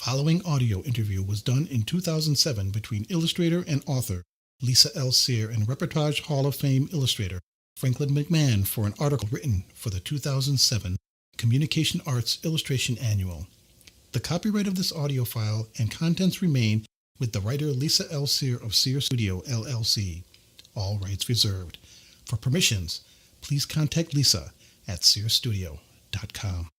following audio interview was done in 2007 between illustrator and author Lisa L. Cyr and Reportage Hall of Fame illustrator Franklin McMahon for an article written for the 2007 Communication Arts Illustration Annual. The copyright of this audio file and contents remain with the writer Lisa L. Cyr of Cyr Studio, LLC. All rights reserved. For permissions, please contact Lisa at cyrstudio.com.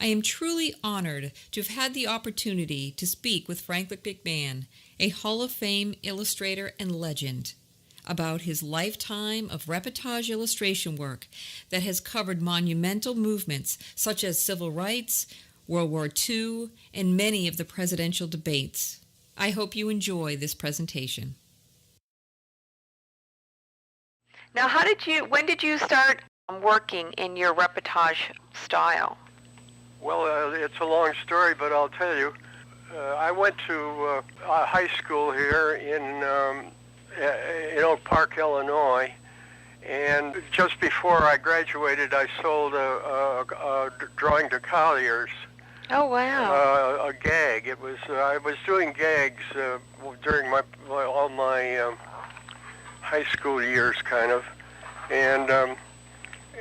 I am truly honored to have had the opportunity to speak with Franklin McMahon, a Hall of Fame illustrator and legend, about his lifetime of reportage illustration work that has covered monumental movements such as civil rights, World War II, and many of the presidential debates. I hope you enjoy this presentation. Now, when did you start working in your reportage style? Well, it's a long story, but I'll tell you. I went to high school here in Oak Park, Illinois, and just before I graduated, I sold a drawing to Colliers. Oh, wow. A gag. I was doing gags during all my high school years, kind of,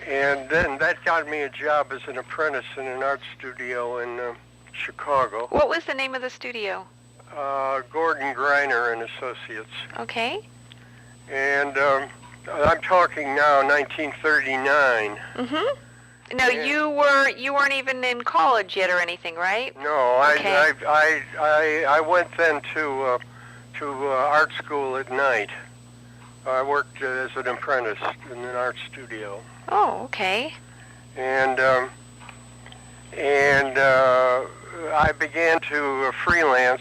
and then that got me a job as an apprentice in an art studio in Chicago. What was the name of the studio? Gordon Greiner and Associates. Okay. And I'm talking now 1939. Mm-hmm. Now, you weren't even in college yet or anything, right? No, Okay. I went then to art school at night. I worked as an apprentice in an art studio. Oh, okay. And I began to freelance.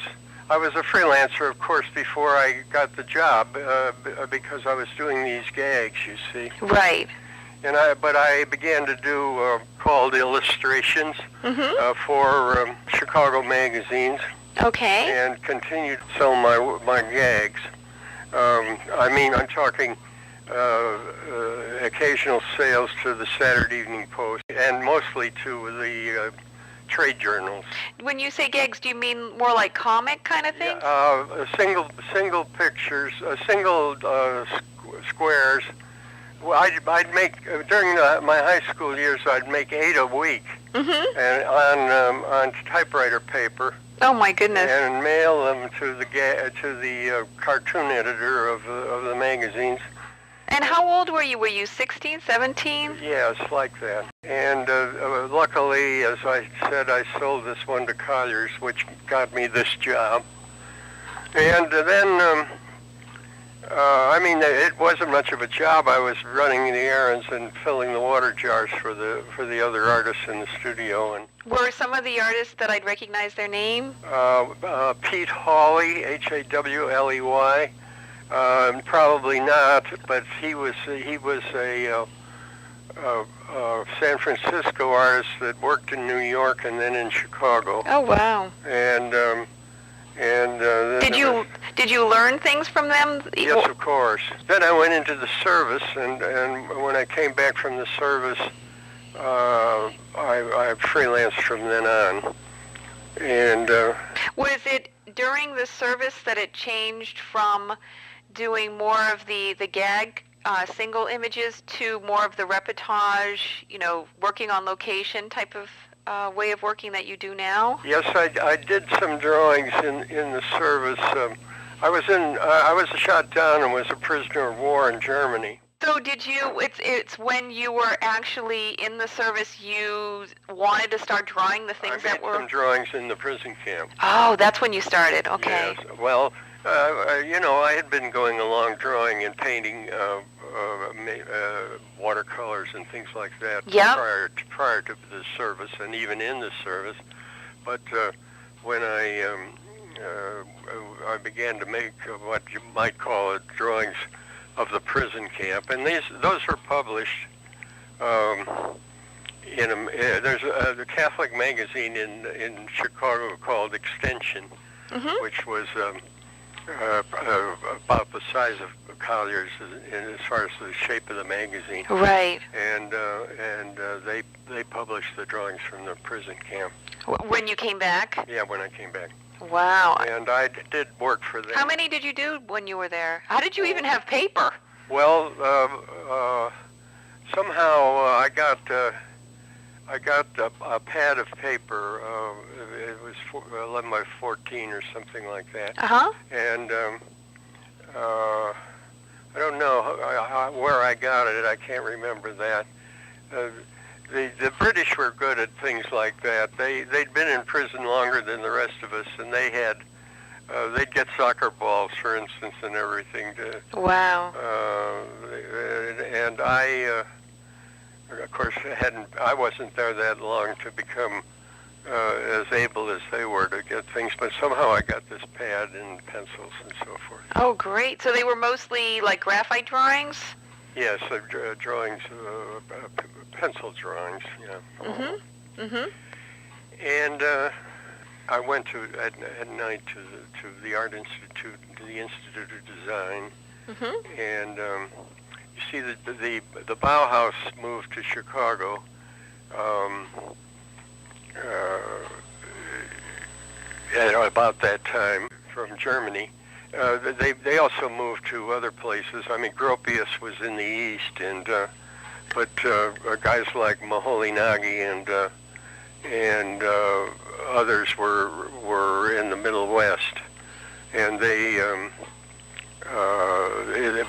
I was a freelancer, of course, before I got the job because I was doing these gags, you see. Right. But I began to do called illustrations for Chicago magazines. Okay. And continued to sell my gags. I'm talking occasional sales to the Saturday Evening Post and mostly to the trade journals. When you say gags, do you mean more like comic kind of thing? Single pictures, squares. Well, I'd make during my high school years. I'd make 8 a week, and on typewriter paper. Oh my goodness! And mail them to the cartoon editor of the magazines. And how old were you? Were you 16, 17? Yes, like that. And luckily, as I said, I sold this one to Colliers, which got me this job. And then, it wasn't much of a job. I was running the errands and filling the water jars for the other artists in the studio. And were some of the artists that I'd recognize their name? Pete Hawley, Hawley. Probably not, but he was a San Francisco artist that worked in New York and then in Chicago. Oh wow! And did you learn things from them? Yes, of course. Then I went into the service, and when I came back from the service, I freelanced from then on. And was it during the service that it changed from doing more of the gag single images to more of the reportage, working on location type of way of working that you do now? Yes, I did some drawings in the service. I was shot down and was a prisoner of war in Germany. So did you, it's when you were actually in the service you wanted to start drawing the things that were... I made some drawings in the prison camp. Oh, that's when you started, okay. Yes, well, I had been going along drawing and painting watercolors and things like that prior to the service and even in the service. But when I began to make what you might call drawings of the prison camp, and those were published there's a Catholic magazine in Chicago called Extension, which was about the size of Collier's as far as the shape of the magazine. Right. And they published the drawings from the prison camp. When you came back? Yeah, when I came back. Wow. And I did work for them. How many did you do when you were there? How did you even have paper? Well, somehow I got a pad of paper. It was 11 by 14 or something like that. Uh-huh. And I don't know where I got it. I can't remember that. The British were good at things like that. They'd been in prison longer than the rest of us, and they'd get soccer balls, for instance, and everything. Wow. And I, of course, I wasn't there that long to become as able as they were to get things, but somehow I got this pad and pencils and so forth. Oh, great. So they were mostly like graphite drawings? Yes, drawings, pencil drawings, yeah. Mm-hmm. Mm-hmm. And I went at night to the Art Institute, to the Institute of Design, Mm-hmm. and you see the Bauhaus moved to Chicago. At about that time from Germany. They also moved to other places. I mean, Gropius was in the east, and but guys like Moholy-Nagy and others were in the Middle West, and it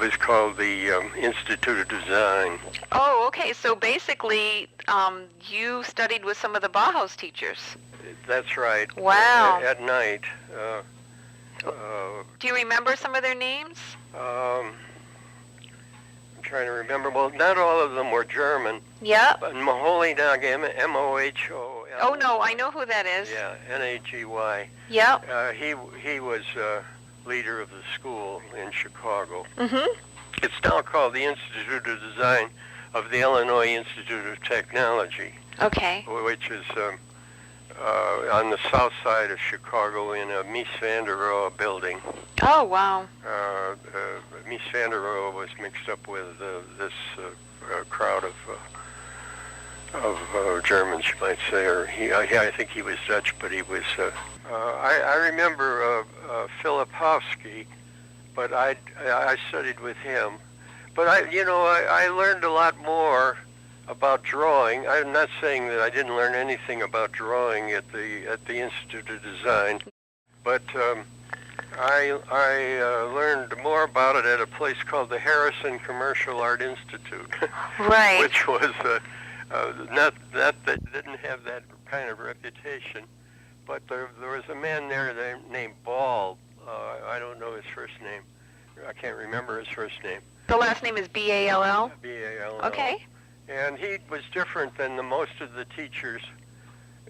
was called the Institute of Design. Oh, okay. So basically, you studied with some of the Bauhaus teachers. That's right. Wow. At night. Do you remember some of their names? I'm trying to remember. Well, not all of them were German. Yep. But Moholy-Nagy, M-O-H-O. Oh, no, I know who that is. Yeah, N-A-G-Y. Yep. He was leader of the school in Chicago. Mm-hmm. It's now called the Institute of Design of the Illinois Institute of Technology, Okay. which is on the south side of Chicago in a Mies van der Rohe building. Oh, wow. Mies van der Rohe was mixed up with this crowd of Germans, you might say, or I think he was Dutch, but he was. I remember Filipowski, but I studied with him. But I learned a lot more about drawing. I'm not saying that I didn't learn anything about drawing at the Institute of Design, but I learned more about it at a place called the Harrison Commercial Art Institute, Right. which was not that didn't have that kind of reputation, but there was a man there named Ball. I don't know his first name. I can't remember his first name. The last name is B-A-L-L? B-A-L-L. Okay. And he was different than most of the teachers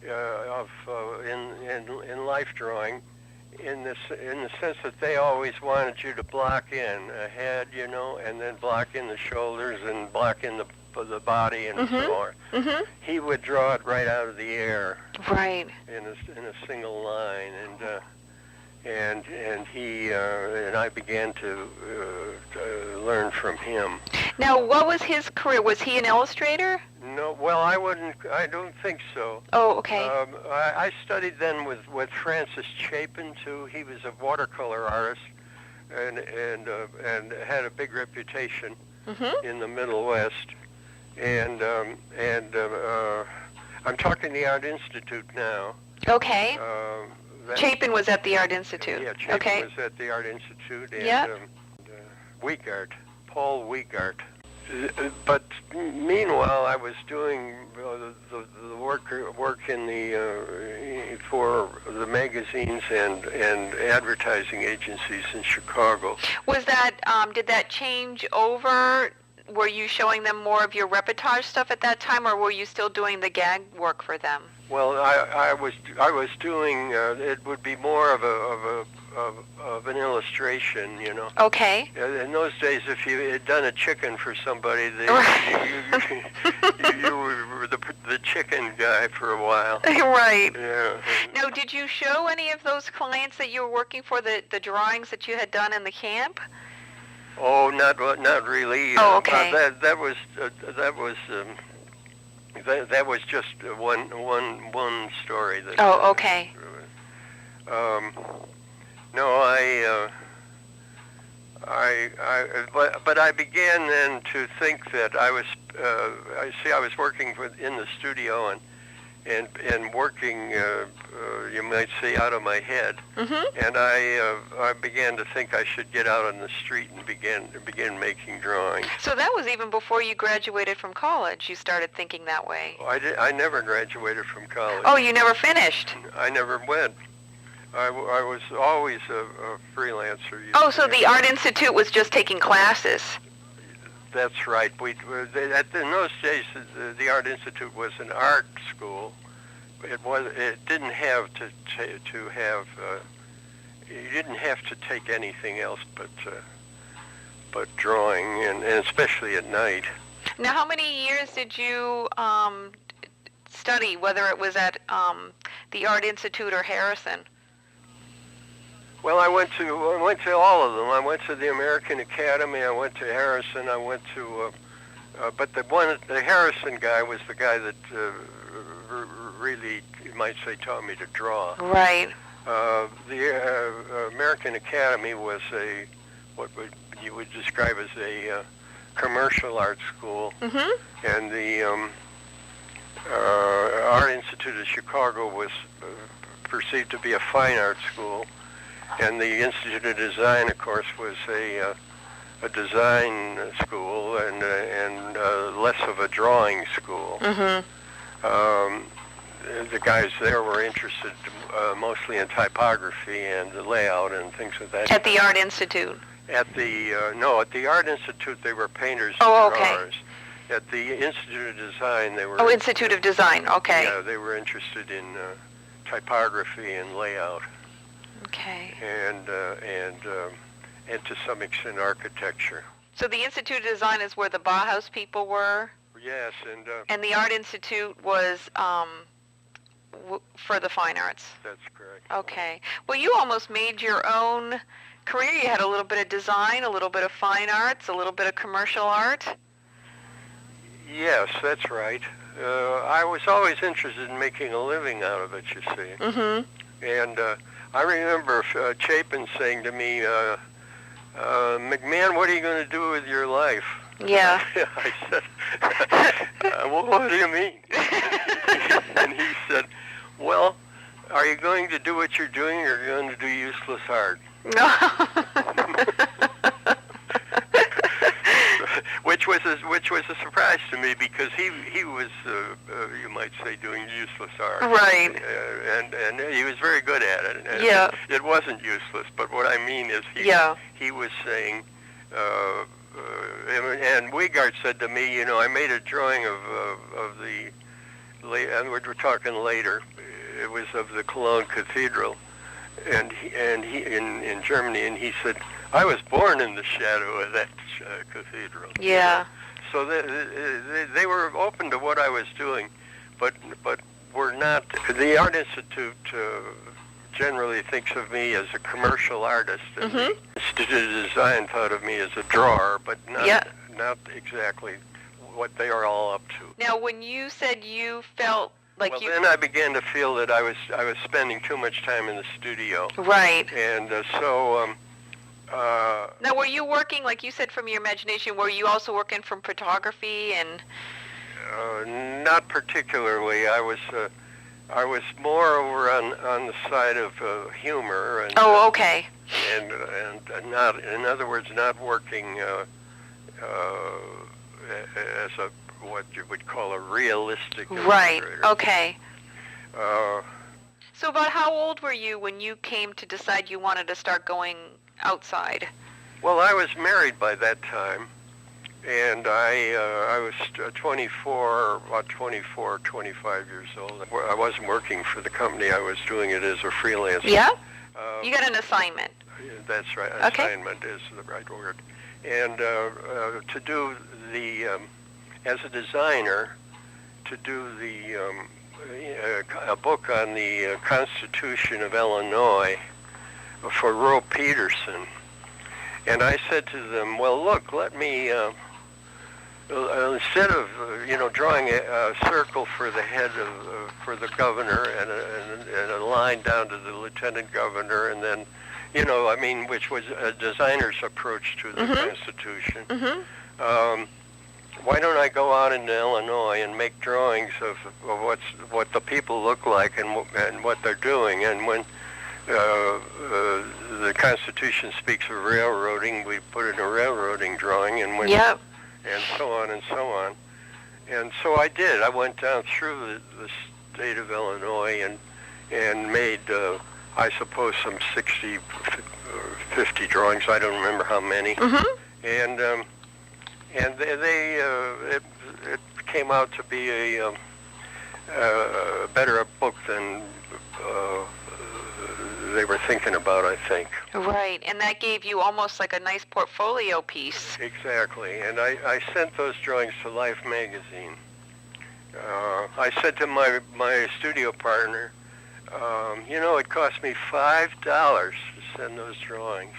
in life drawing, in the sense that they always wanted you to block in a head, and then block in the shoulders and block in the body and so on. Mm-hmm. He would draw it right out of the air Right. in a single line, and he and I began to learn from him. Now, what was his career? Was he an illustrator? No, well, I don't think so. Oh, okay. I studied then with Francis Chapin too. He was a watercolor artist, and had a big reputation in the Middle West. And I'm talking the Art Institute now. Okay. Chapin was at the Art Institute. Yeah, Chapin okay. was at the Art Institute, and Yep. Weigart, Paul Weigart. But meanwhile, I was doing the work in for the magazines and advertising agencies in Chicago. Was that did that change over were you showing them more of your reportage stuff at that time, or were you still doing the gag work for them? Well, I was doing. It would be more of an illustration, you know. Okay. In those days, if you had done a chicken for somebody, you were the chicken guy for a while. Right. Yeah. Now, did you show any of those clients that you were working for the drawings that you had done in the camp? Oh, not really. Oh, okay. That was just one story. Oh, okay. No, but I began then to think that I was working in the studio and working, you might say, out of my head. Mm-hmm. And I began to think I should get out on the street and begin making drawings. So that was even before you graduated from college. You started thinking that way. I never graduated from college. Oh, you never finished? I never went. I was always a freelancer. Oh, so the Art Institute was just taking classes. That's right. In those days, the Art Institute was an art school. It didn't have to have. You didn't have to take anything else but drawing, and especially at night. Now, how many years did you study? Whether it was at the Art Institute or Harrison? Well, I went to all of them. I went to the American Academy. I went to Harrison. I went to, but the Harrison guy was the guy that really, you might say, taught me to draw. Right. The American Academy was what you would describe as a commercial art school, Mm-hmm. and the Art Institute of Chicago was perceived to be a fine art school. And the Institute of Design, of course, was a design school and less of a drawing school. Mm-hmm. The guys there were interested mostly in typography and the layout and things of that. At the Art Institute? At the at the Art Institute they were painters Oh, and okay. drawers. At the Institute of Design they were. Oh, Institute of Design. Okay. Yeah, they were interested in typography and layout. Okay. And to some extent architecture. So the Institute of Design is where the Bauhaus people were? Yes, And the Art Institute was for the fine arts? That's correct. Okay. Well, you almost made your own career. You had a little bit of design, a little bit of fine arts, a little bit of commercial art. Yes, that's right. I was always interested in making a living out of it, you see. Mm-hmm. And I remember Chapin saying to me, McMahon, what are you going to do with your life? Yeah. I said, well, what do you mean? And he said, well, are you going to do what you're doing, or are you going to do useless art? Which was a surprise to me, because he was you might say doing useless art. Right. And he was very good at it. And Yeah. It wasn't useless, but what I mean is he was saying. And Weigart said to me, I made a drawing of the, and we're talking later. It was of the Cologne Cathedral, and he in Germany, and he said, I was born in the shadow of that cathedral. Yeah. So they were open to what I was doing, but were not. The Art Institute generally thinks of me as a commercial artist, and the Institute of Design thought of me as a drawer, but not exactly what they are all up to. Now, when you said you felt like then I began to feel that I was spending too much time in the studio. Right. And so. Now, were you working, like you said, from your imagination? Were you also working from photography and? Not particularly. I was more over on the side of humor. And, okay. And not, in other words, not working as what you would call a realistic Right. illustrator. Okay. So about how old were you when you came to decide you wanted to start going outside? Well, I was married by that time, And I was 24, about 24, 25 years old. I wasn't working for the company. I was doing it as a freelancer. Yeah? You got an assignment. That's right. Okay. Assignment is the right word. And to do the, as a designer, to do a book on the Constitution of Illinois for Roe Peterson. And I said to them, well, look, let me, instead of, drawing a circle for the head of, for the governor and a line down to the lieutenant governor and then, which was a designer's approach to the Constitution. Why don't I go out into Illinois and make drawings of what the people look like and what they're doing? And when the Constitution speaks of railroading, we put in a railroading drawing, and when and so on and so on. And so I did. I went down through the state of Illinois and made, I suppose, some 60, 50 drawings. I don't remember how many. And it came out to be a better book than they were thinking about, I think. Right, and that gave you almost like a nice portfolio piece. Exactly, and I sent those drawings to Life magazine. I said to my studio partner, it cost me $5 to send those drawings.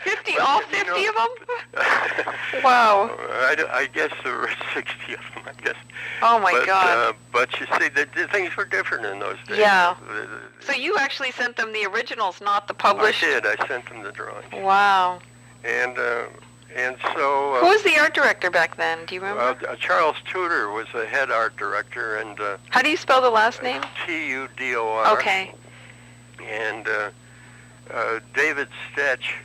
50, all 50 of them? Wow. I guess there were 60 of them, I guess. Oh, my God. But you see, the things were different in those days. Yeah. So you actually sent them the originals, not the published? I did. I sent them the drawings. Wow. And so... Who was the art director back then? Do you remember? Charles Tudor was the head art director. And how do you spell the last name? Tudor. Okay. And David Stetch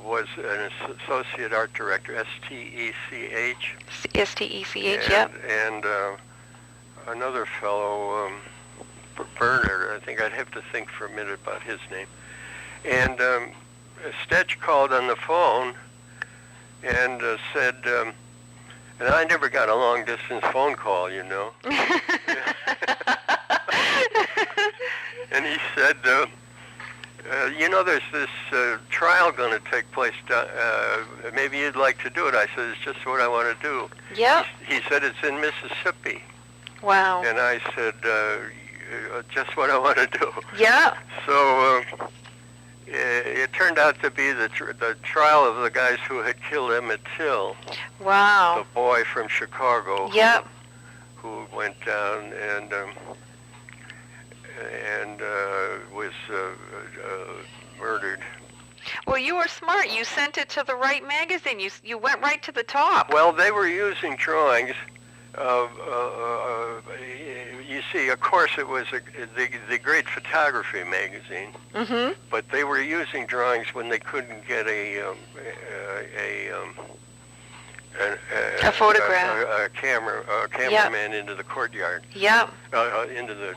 was an associate art director, S-T-E-C-H. S-T-E-C-H, yep. And another fellow, Bernard, I think I'd have to think for a minute about his name. And Stetch called on the phone and said, and I never got a long-distance phone call, And he said, there's this trial going to take place. Maybe you'd like to do it. I said, it's just what I want to do. Yeah. He said, it's in Mississippi. Wow. And I said, just what I want to do. Yeah. So it turned out to be the trial of the guys who had killed Emmett Till. Wow. The boy from Chicago. Yep. Who went down and was murdered. Well, you were smart. You sent it to the right magazine. You went right to the top. Well, they were using drawings of, you see, of course it was the Great Photography magazine, but they were using drawings when they couldn't get a photograph, a cameraman into the courtyard. Yep. Into the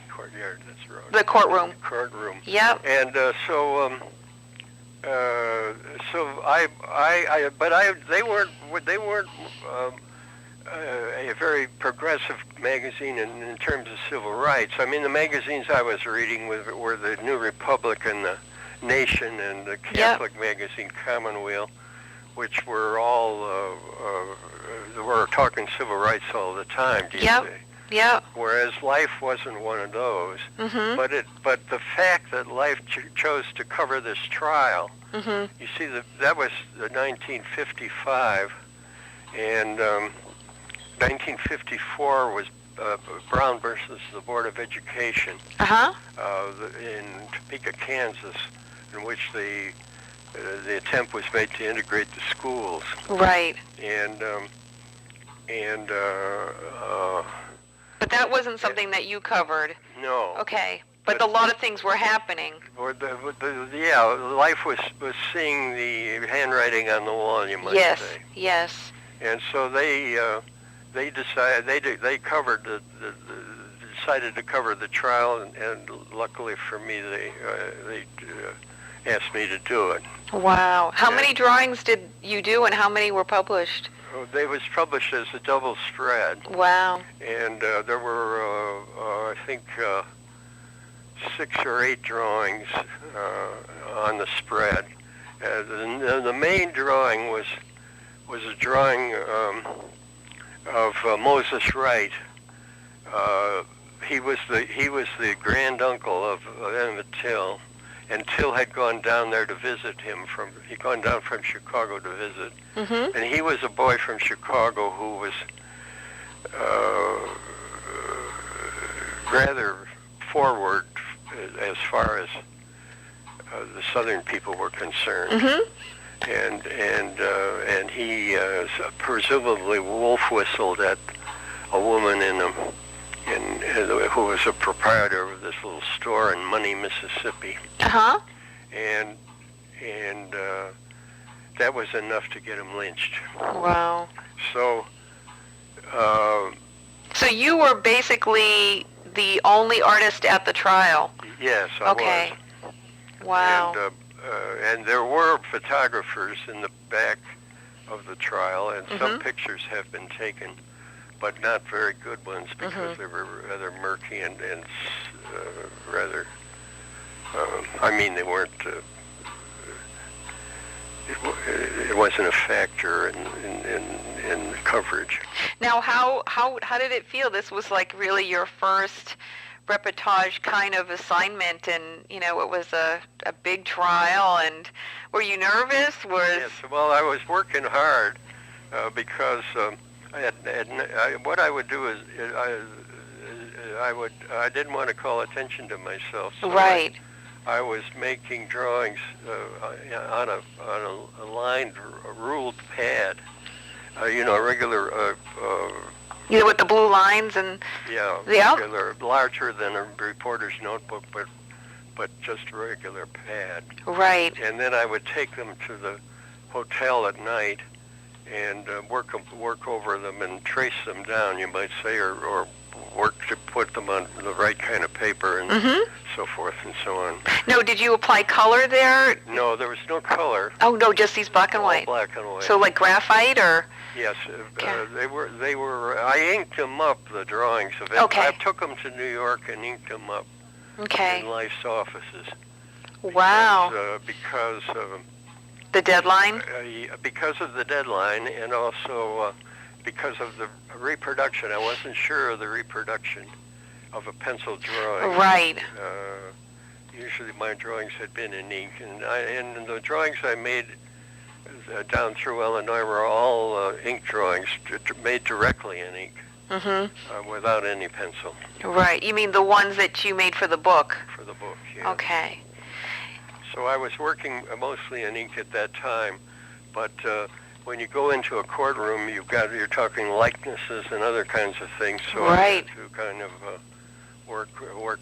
courtyard. That's wrong. The courtroom. Courtroom. Yep. And they weren't a very progressive magazine in terms of civil rights. I mean, the magazines I was reading were the New Republic and the Nation and the Catholic magazine Commonweal, which were all were talking civil rights all the time. Do you see? Yeah. Whereas Life wasn't one of those. But the fact that Life chose to cover this trial, you see, that was the 1955, and 1954 was Brown versus the Board of Education in Topeka, Kansas, in which the attempt was made to integrate the schools. Right. But that wasn't something that you covered. No. Okay. But a lot of things were happening. Life was seeing the handwriting on the wall, you might say. Yes. And so they decided they covered decided to cover the trial, and luckily for me, they asked me to do it. Wow. How Yeah. many drawings did you do, and how many were published? They was published as a double spread, Wow. and there were, I think, 6 or 8 drawings on the spread. The main drawing was a drawing of Moses Wright. He was the granduncle of Emmett Till, and Till had gone down there to visit him. He'd gone down from Chicago to visit, Mm-hmm. and he was a boy from Chicago who was rather forward as far as the Southern people were concerned. Mm-hmm. And he presumably wolf whistled at a woman who was a proprietor of this little store in Money, Mississippi, Uh-huh. and that was enough to get him lynched. Wow. So So you were basically the only artist at the trial. yes, I Okay. was. Wow. And there were photographers in the back of the trial, and some Mhm. pictures have been taken, but not very good ones because Mhm. they were rather murky and rather. I mean, they weren't. It wasn't a factor in coverage. Now, how did it feel? This was like really your first reportage kind of assignment, and you know it was a big trial. And were you nervous? Yes. Well, I was working hard because what I would do is I didn't want to call attention to myself. So Right. I was making drawings on a lined, ruled pad. A regular. You know, with the blue lines and Yeah, Yeah. regular, larger than a reporter's notebook, but just a regular pad. right. And then I would take them to the hotel at night and work over them and trace them down, you might say, or work to put them on the right kind of paper and Mhm. so forth and so on. No, did you apply color there? No, there was no color. Oh no, just these black and All white. black and white. So like graphite or? Yes, Okay. they were. I inked them up, the drawings of it. Okay. I took them to New York and inked them up Okay. in Life's offices. Wow. Because The deadline? because of the deadline, and also because of the reproduction. I wasn't sure of the reproduction of a pencil drawing. Right. Usually my drawings had been in ink, and the drawings I made down through Illinois were all ink drawings made directly in ink, Mm-hmm. without any pencil Right. You mean the ones that you made for the book? for the book. Yeah. Okay. So I was working mostly in ink at that time, but when you go into a courtroom, you're talking likenesses and other kinds of things. So I Right. had to kind of work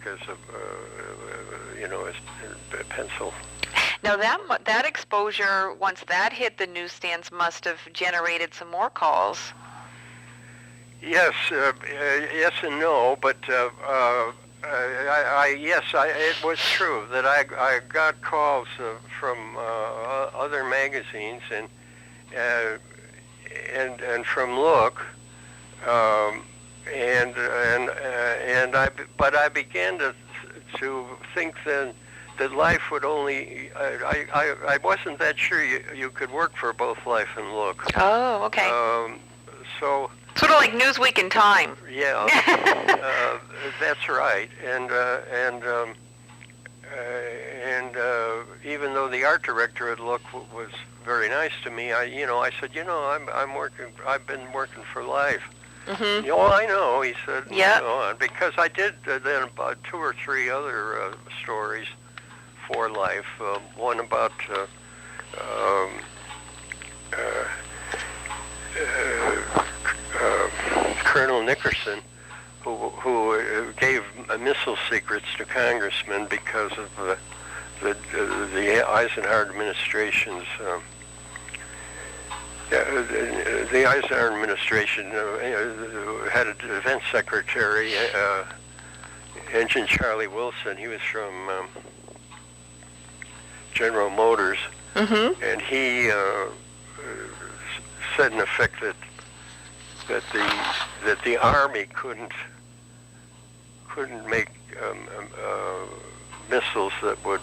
as as a pencil. Now that exposure, once that hit the newsstands, must have generated some more calls. Yes, yes and no, but it was true that I got calls from other magazines and from Look, but I began to think then that Life would only. I wasn't that sure you could work for both Life and Look. Oh, okay. So. Sort of like Newsweek and Time. Yeah, that's right. And even though the art director at Look was very nice to me, I said, I've been working for Life. Mm-hmm. I know, he said. Yeah. Because I did then about 2 or 3 other stories for Life. One about Colonel Nickerson, who gave missile secrets to congressmen because of the Eisenhower administration's. The Eisenhower administration had a defense secretary, Ensign Charlie Wilson. He was from General Motors, and he said in effect that the Army couldn't make missiles that would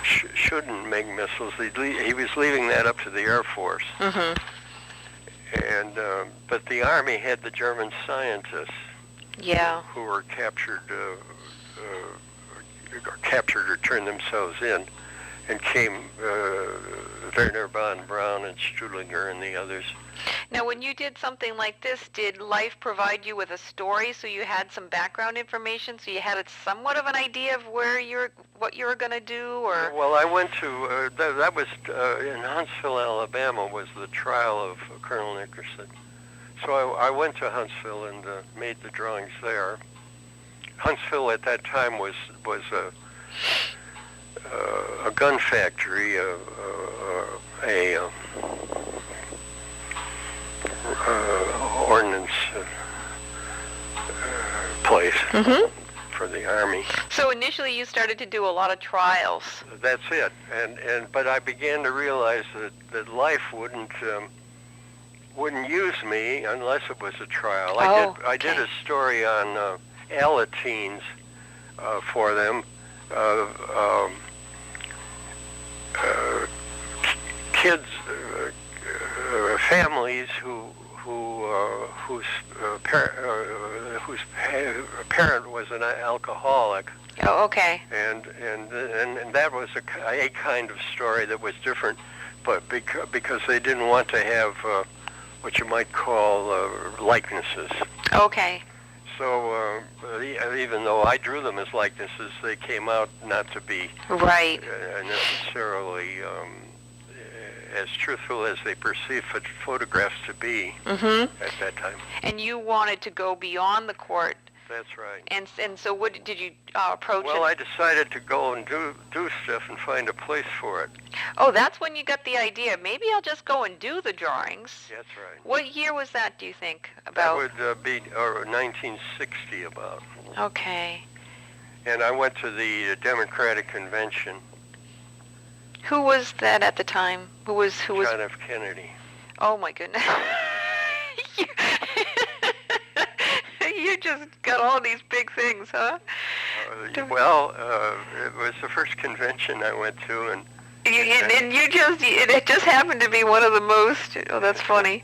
shouldn't make missiles. He was leaving that up to the Air Force. And but the Army had the German scientists who were captured or turned themselves in, and came Werner von Braun and Stuhlinger and the others. Now, when you did something like this, did Life provide you with a story, so you had some background information, so you had somewhat of an idea of what you were going to do, or? Well, I went to that was in Huntsville, Alabama, was the trial of Colonel Nickerson. So I went to Huntsville and made the drawings there. Huntsville at that time was a gun factory, ordnance place for the Army. So initially you started to do a lot of trials. That's it, but I began to realize that Life wouldn't use me unless it was a trial. I did a story on Alateens for them, kids, families whose parent was an alcoholic. Oh, okay. And that was a kind of story that was different, but because they didn't want to have what you might call likenesses. Okay. So even though I drew them as likenesses, they came out not to be necessarily as truthful as they perceived photographs to be at that time. And you wanted to go beyond the court. That's right. And so what did you approach? Well, I decided to go and do stuff and find a place for it. Oh, that's when you got the idea. Maybe I'll just go and do the drawings. That's right. What year was that, do you think? About? That would be 1960 about. Okay. And I went to the Democratic Convention. Who was that at the time? Who was? John F. Kennedy. Oh my goodness. You just got all these big things, huh? It was the first convention I went to, and it just happened to be one of the most. Oh, that's funny.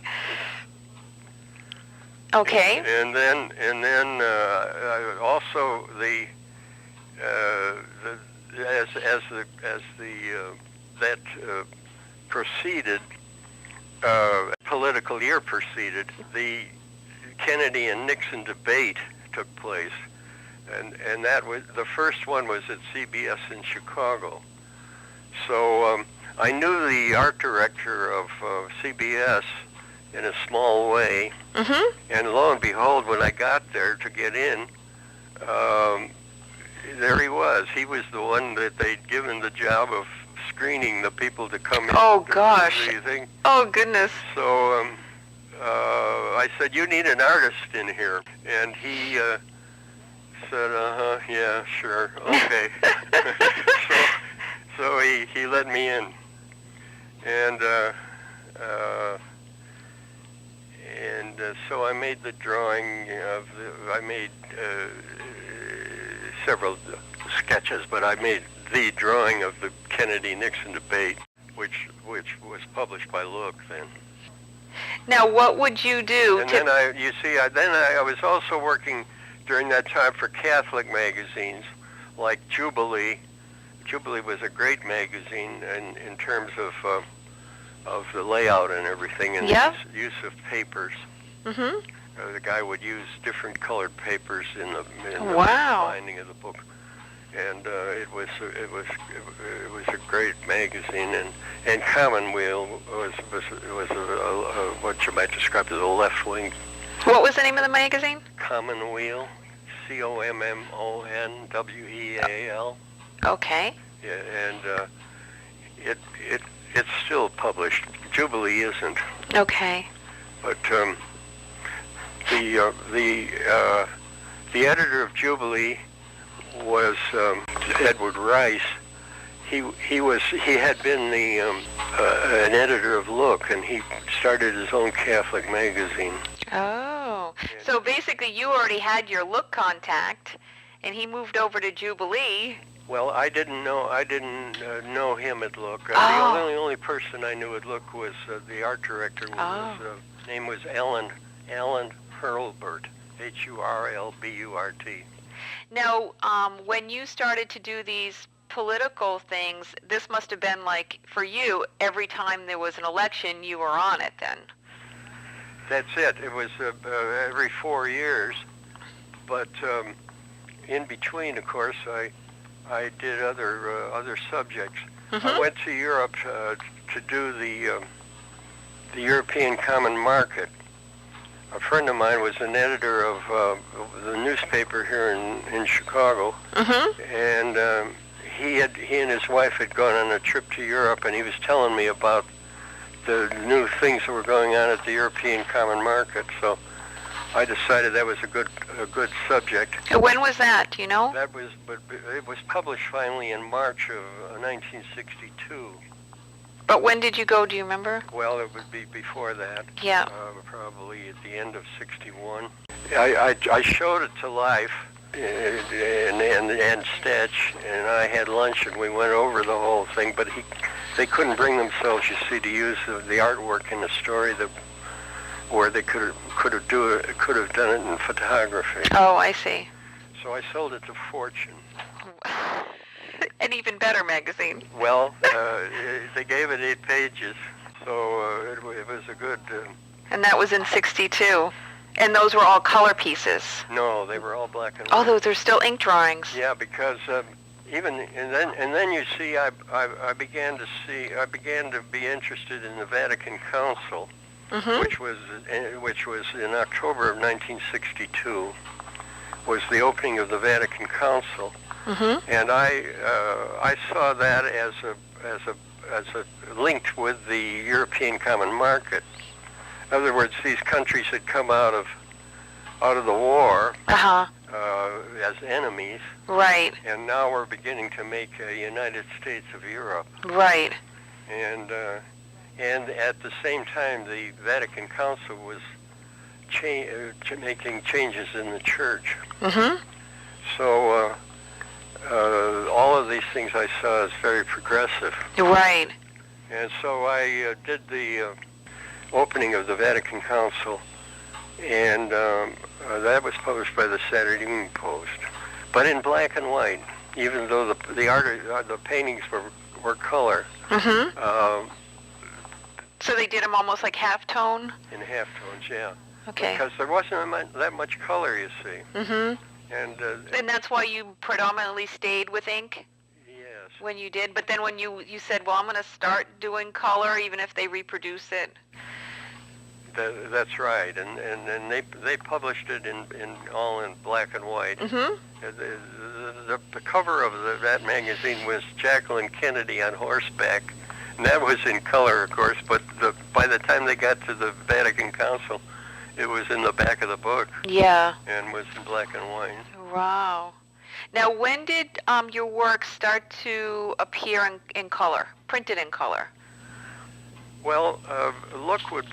Okay. And then also that proceeded, political year proceeded, the Kennedy and Nixon debate took place, and that was the first one was at CBS in Chicago. So I knew the art director of CBS in a small way, and lo and behold, when I got there to get in, there he was. He was the one that they'd given the job of screening the people to come in. Oh gosh! The thing. Oh goodness! So I said, "You need an artist in here," and he said, yeah, sure, okay." so he let me in, and so I made the drawing of I made several sketches, but I made the drawing of the Kennedy-Nixon debate, which was published by Look then. Now, what would you do? And then I was also working during that time for Catholic magazines like Jubilee. Jubilee was a great magazine in terms of the layout and everything, and the use of papers. The guy would use different colored papers in the binding of the book, and it was a great magazine. And Commonweal was what you might describe as a left wing. What was the name of the magazine? Commonweal, COMMONWEAL. Okay. Yeah, and it's still published. Jubilee isn't. Okay. But the editor of Jubilee was Edward Rice. he had been an editor of Look, and he started his own Catholic magazine. Oh, so basically you already had your Look contact, and he moved over to Jubilee. Well, I didn't know him at Look. Oh. The only person I knew at Look was the art director. Name was Alan Hurlburt, Hurlburt. Now, when you started to do these political things, this must have been like, for you, every time there was an election, you were on it then. That's it. It was every 4 years, but in between, of course, I did other subjects. Mm-hmm. I went to Europe to do the European Common Market. A friend of mine was an editor of the newspaper here in Chicago, Mm-hmm. and he and his wife had gone on a trip to Europe, and he was telling me about the new things that were going on at the European Common Market. So I decided that was a good subject. When was that, do you know? But it was published finally in March of 1962. But when did you go, do you remember? Well, it would be before that. Yeah. Probably at the end of '61. I showed it to Life and Stetch, and I had lunch, and we went over the whole thing. But they couldn't bring themselves, you see, to use the artwork in the story where they could have done it in photography. Oh, I see. So I sold it to Fortune. An even better magazine. Well, they gave it 8 pages, so it was a good... And that was in '62. And those were all color pieces. No, they were all black and white. Oh, those are still ink drawings. Yeah, because and then you see, I began to be interested in the Vatican Council, Mm-hmm. which was in October of 1962, was the opening of the Vatican Council. Mm-hmm. And I saw that as a linked with the European Common Market. In other words, these countries had come out of the war Uh-huh. as enemies, Right. and now we're beginning to make a United States of Europe. Right. And at the same time, the Vatican Council was making changes in the church. Mm-hmm. So all of these things I saw as very progressive. Right. And so I did the opening of the Vatican Council, and that was published by the Saturday Evening Post, but in black and white, even though the paintings were color. Mm-hmm. So they did them almost like halftone? In halftones, yeah. Okay. Because there wasn't that much color, you see. Mm-hmm. And that's why you predominantly stayed with ink yes. when you did? But then when you said, well, I'm going to start doing color even if they reproduce it? That's right, and they published it in all in black and white. Mm-hmm. The cover of that magazine was Jacqueline Kennedy on horseback, and that was in color, of course. But by the time they got to the Vatican Council, it was in the back of the book. Yeah. And was in black and white. Wow. Now, when did your work start to appear in color, printed in color? Well, Look would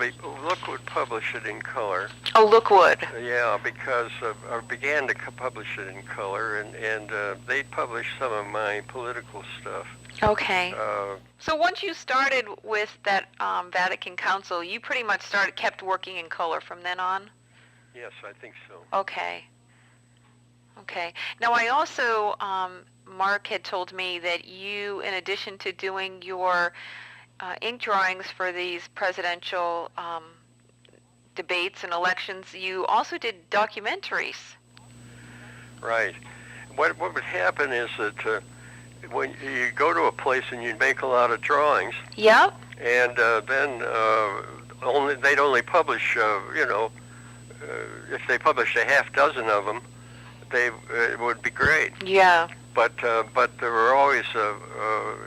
publish it in color. Oh, Look would. Yeah, because I began to publish it in color, and they published some of my political stuff. Okay. So once you started with that Vatican Council, you pretty much kept working in color from then on? Yes, I think so. Okay. Okay. Now, I also, Mark had told me that you, in addition to doing your ink drawings for these presidential debates and elections, you also did documentaries. Right. What would happen is that when you go to a place and you make a lot of drawings, Yep. and then they'd only publish, if they published a half dozen of them, it would be great. Yeah. But there were always,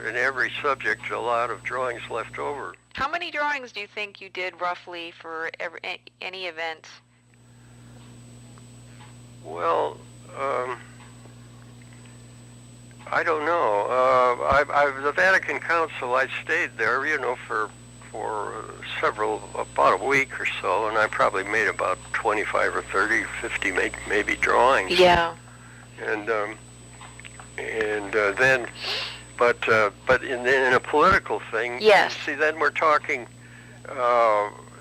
in every subject, a lot of drawings left over. How many drawings do you think you did roughly for any event? Well, I don't know. The Vatican Council, I stayed there, for about a week or so, and I probably made about 25 or 30, 50 maybe drawings. Yeah. And then, but in a political thing, yes. See, then we're talking.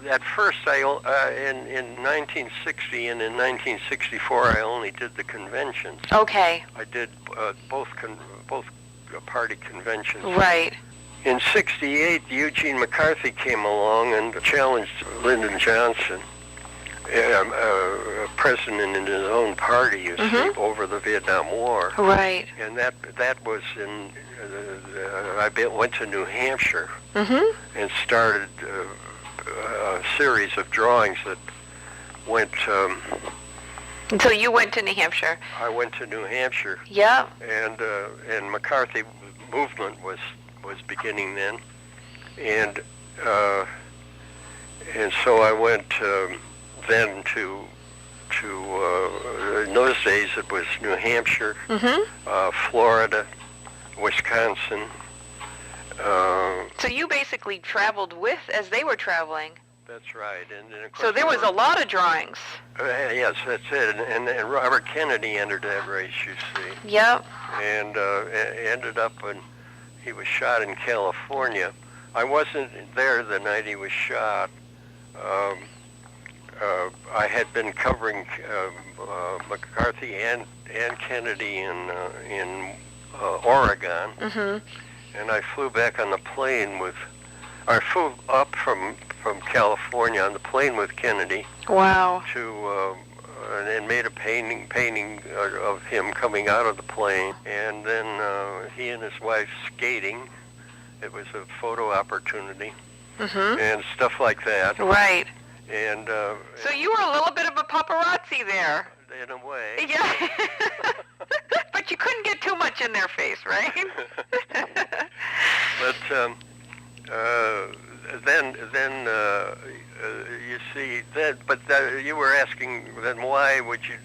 At first, in 1960 and in 1964, I only did the conventions. Okay. I did both party conventions. Right. In '68, Eugene McCarthy came along and challenged Lyndon Johnson, president in his own party, you see, over the Vietnam War. Right. And that was in. I went to New Hampshire and started a series of drawings that went. So you went to New Hampshire. I went to New Hampshire. Yeah. And McCarthy movement was beginning then, and so I went then to in those days it was New Hampshire, Florida, Wisconsin. So you basically traveled as they were traveling. That's right, and of course. So there was a lot of drawings. Yes, that's it, and Robert Kennedy entered that race, you see. Yep. And ended up when he was shot in California. I wasn't there the night he was shot. I had been covering McCarthy and Kennedy in Oregon, and I flew back on the plane I flew up from California on the plane with Kennedy. Wow. And made a painting of him coming out of the plane, and then he and his wife skating. It was a photo opportunity, and stuff like that. Right. And so you were a little bit of a paparazzi there. In a way. Yeah. But you couldn't get too much in their face, right? But then you see that. But you were asking then why would you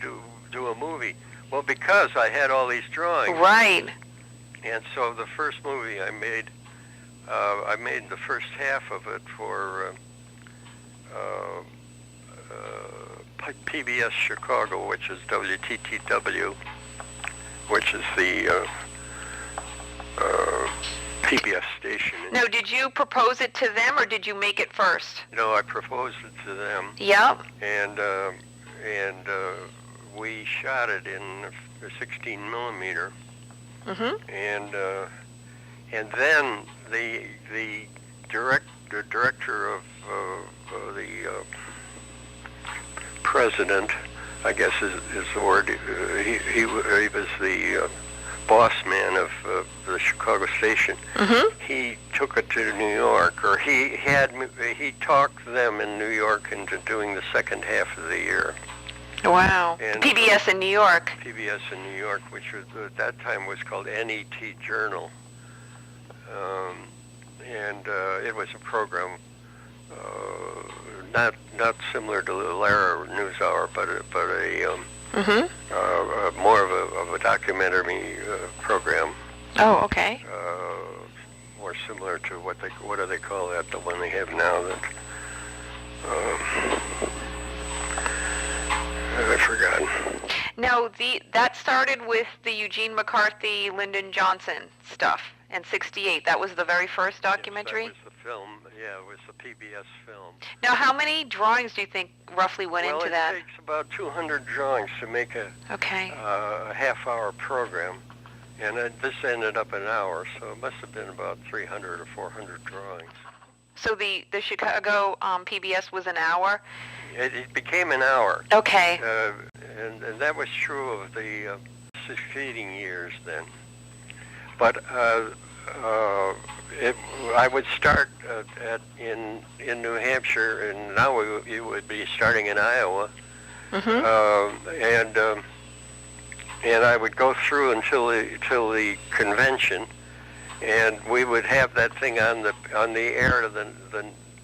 do a movie? Well, because I had all these drawings. Right. And so the first movie I made the first half of it for PBS Chicago, which is WTTW, which is the PBS station. Now, did you propose it to them, or did you make it first? No, I proposed it to them. Yep. And we shot it in 16 millimeter. And then the director of the president, I guess is the word. He was the boss man of the Chicago station. He took it to New York, or he talked them in New York into doing the second half of the year. Wow. And PBS in New York. PBS in New York, which was, at that time was called NET Journal, and it was a program not similar to the Lara NewsHour, but more of a documentary program. Oh, okay. More similar to what do they call that? The one they have now that I've forgotten. Now that started with the Eugene McCarthy, Lyndon Johnson stuff in '68. That was the very first documentary? Yes, that was the film. Yeah, it was the PBS film. Now, how many drawings do you think roughly went into that? Well, it takes about 200 drawings to make a half-hour program, and this ended up an hour, so it must have been about 300 or 400 drawings. So the Chicago PBS was an hour? It became an hour. Okay. And that was true of the succeeding years then. But I would start in New Hampshire, and now you would be starting in Iowa, and I would go through until the convention, and we would have that thing on the air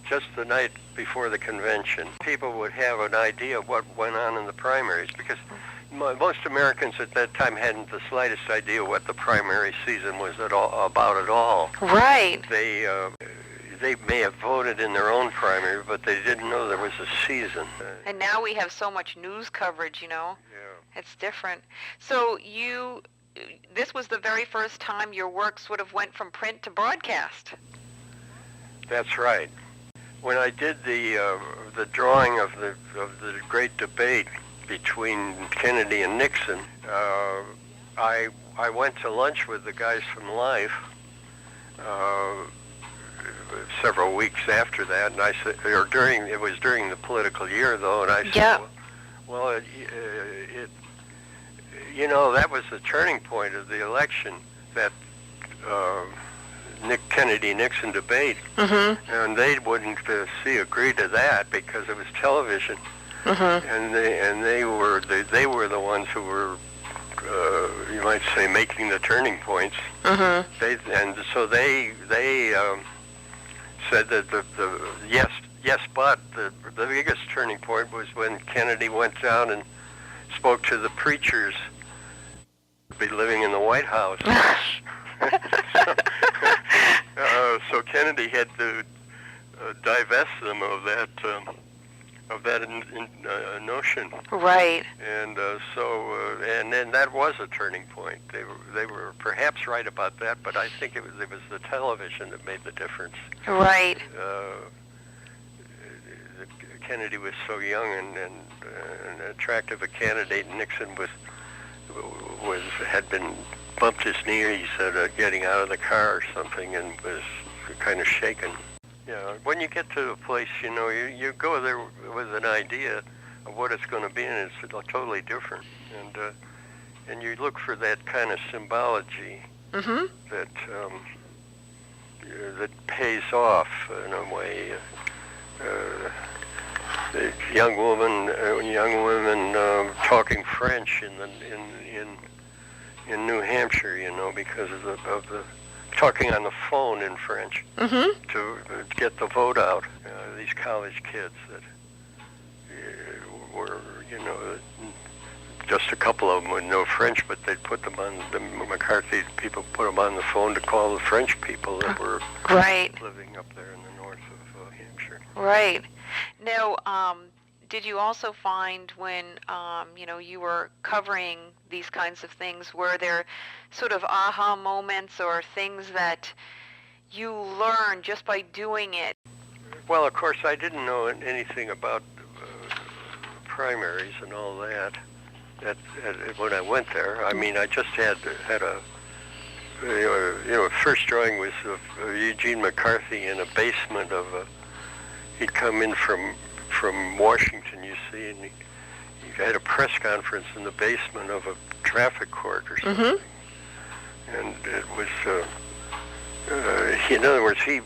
just the night before the convention. People would have an idea of what went on in the primaries, because most Americans at that time hadn't the slightest idea what the primary season was about at all. Right. They may have voted in their own primary, but they didn't know there was a season. And now we have so much news coverage, you know. Yeah. It's different. So this was the very first time your work sort of went from print to broadcast. That's right. When I did the drawing of the great debate between Kennedy and Nixon, I went to lunch with the guys from Life several weeks after that, and I said, it was during the political year though, and I said, yeah. well, that was the turning point of the election, that Kennedy-Nixon debate, and they wouldn't agree to that because it was television, and they were the ones who were, you might say, making the turning points. So they said that but the biggest turning point was when Kennedy went down and spoke to the preachers who'd be living in the White House. So Kennedy had to divest them of that notion. Right. And and then that was a turning point. They were perhaps right about that, but I think it was the television that made the difference. Right. Kennedy was so young and attractive a candidate, and Nixon had been bumped his knees getting out of the car or something and was kind of shaken. Yeah, when you get to a place, you go there with an idea of what it's going to be, and it's totally different. And you look for that kind of symbology that pays off in a way. The young women talking French in New Hampshire, because of the talking on the phone in French to get the vote out. These college kids that were, just a couple of them would know French, but they'd put them on, the McCarthy people put them on the phone to call the French people that were living up there in the north of Hampshire. Right. Now, did you also find when, you were covering these kinds of things, were there sort of aha moments or things that you learned just by doing it? Well, of course, I didn't know anything about primaries and all that when I went there. I mean, I just had a, first drawing was of Eugene McCarthy in a basement of he'd come in from Washington, you see, and he had a press conference in the basement of a traffic court or something. And it was, in other words, he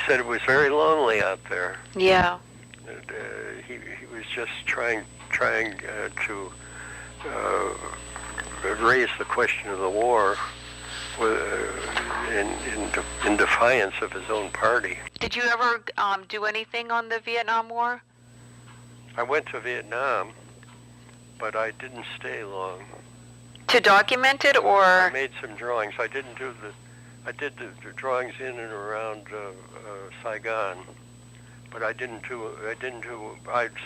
said it was very lonely out there. Yeah. And, he was just trying to raise the question of the war in defiance of his own party. Did you ever do anything on the Vietnam War? I went to Vietnam, but I didn't stay long. To document it, or? I made some drawings. I did the drawings in and around Saigon, but I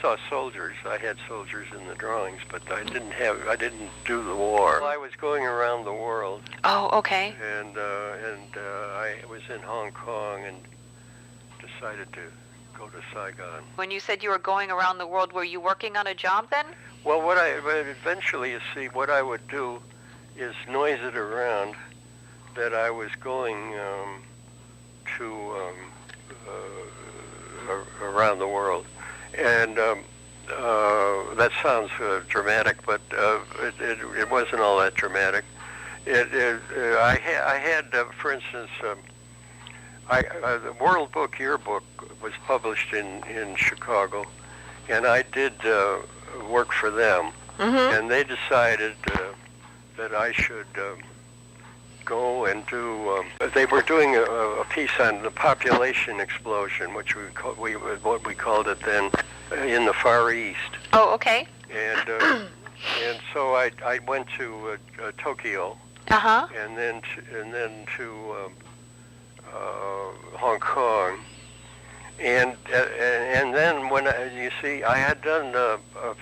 saw soldiers. I had soldiers in the drawings, but I didn't do the war. Well, I was going around the world. Oh, okay. And I was in Hong Kong and decided to go to Saigon. When you said you were going around the world, were you working on a job then? Well, what I would do is noise it around that I was going around the world. And that sounds dramatic, but it wasn't all that dramatic. I had, for instance, the World Book Yearbook was published in Chicago, and I did work for them, and they decided that I should go and do. They were doing a piece on the population explosion, which what we called it then, in the Far East. Oh, okay. And And so I went to Tokyo, Uh-huh. and then to Hong Kong, and then when you see, I had done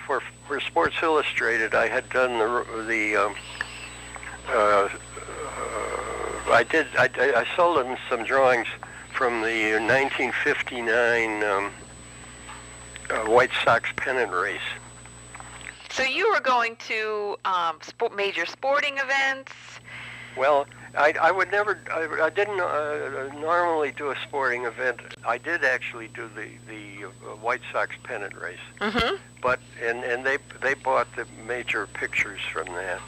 for Sports Illustrated, I had done I sold them some drawings from the 1959 White Sox pennant race. So you were going to major sporting events? Well, I would never. I didn't normally do a sporting event. I did actually do the White Sox pennant race. Mm-hmm. But and they bought the major pictures from that.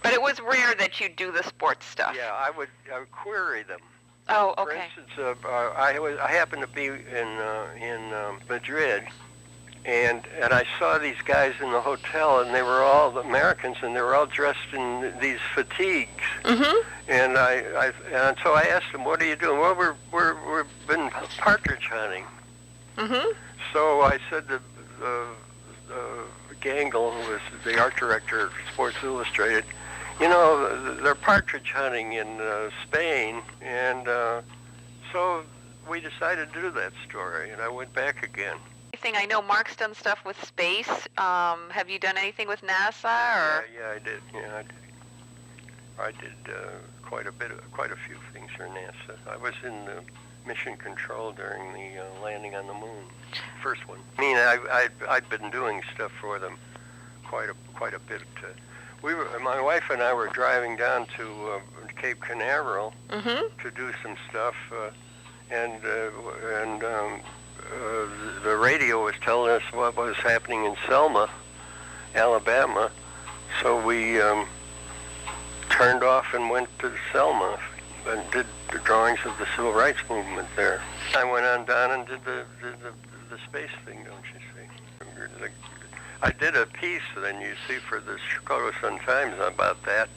But it was rare that you do the sports stuff. Yeah, I would query them. Oh, For okay. instance, I happened to be in Madrid, and I saw these guys in the hotel, and they were all Americans, and they were all dressed in these fatigues. Mm-hmm. And so I asked them, "What are you doing?" "Well, we've been partridge hunting." Mm-hmm. So I said to Gangle, who was the art director of Sports Illustrated, "You know, they're partridge hunting in Spain," and so we decided to do that story, and I went back again. I know Mark's done stuff with space. Have you done anything with NASA? Or? Yeah, I did. Yeah, I did quite a few things for NASA. I was in the mission control during the landing on the moon, first one. I mean, I'd been doing stuff for them quite a bit. My wife and I were driving down to Cape Canaveral Mm-hmm. to do some stuff, and the radio was telling us what was happening in Selma, Alabama. So we turned off and went to Selma and did the drawings of the civil rights movement there. I went on down and did the space thing, don't you see? I did a piece, then you see, for the Chicago Sun-Times about that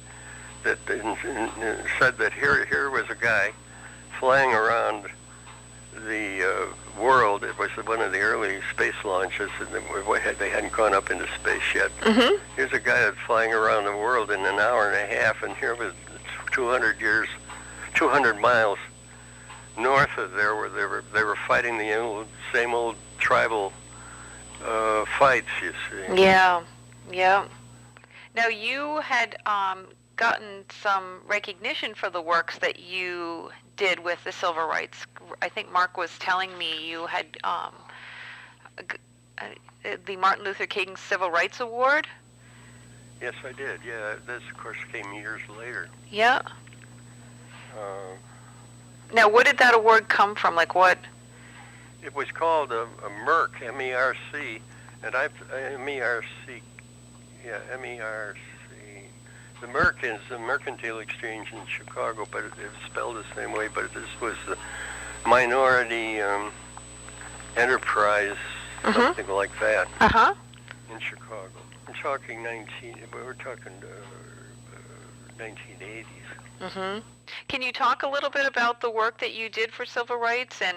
said that here was a guy flying around the world. It was one of the early space launches, and they hadn't gone up into space yet. Mm-hmm. Here's a guy that's flying around the world in an hour and a half, and here was 200 miles north of there, where they were fighting the same old tribal fights, you see. Yeah. Yeah. Now, you had gotten some recognition for the works that you did with the civil rights. I think Mark was telling me you had the Martin Luther King Civil Rights Award. Yes, I did. Yeah, this, of course, came years later. Yeah. Now, where did that award come from? Like what? It was called a MERC, M-E-R-C, and M-E-R-C, yeah, M-E-R-C. The MERC is the Mercantile Exchange in Chicago, but it's spelled the same way, but this was the Minority Enterprise, something like that, Uh-huh. in Chicago. We're talking 1980s. Mm-hmm. Can you talk a little bit about the work that you did for civil rights? And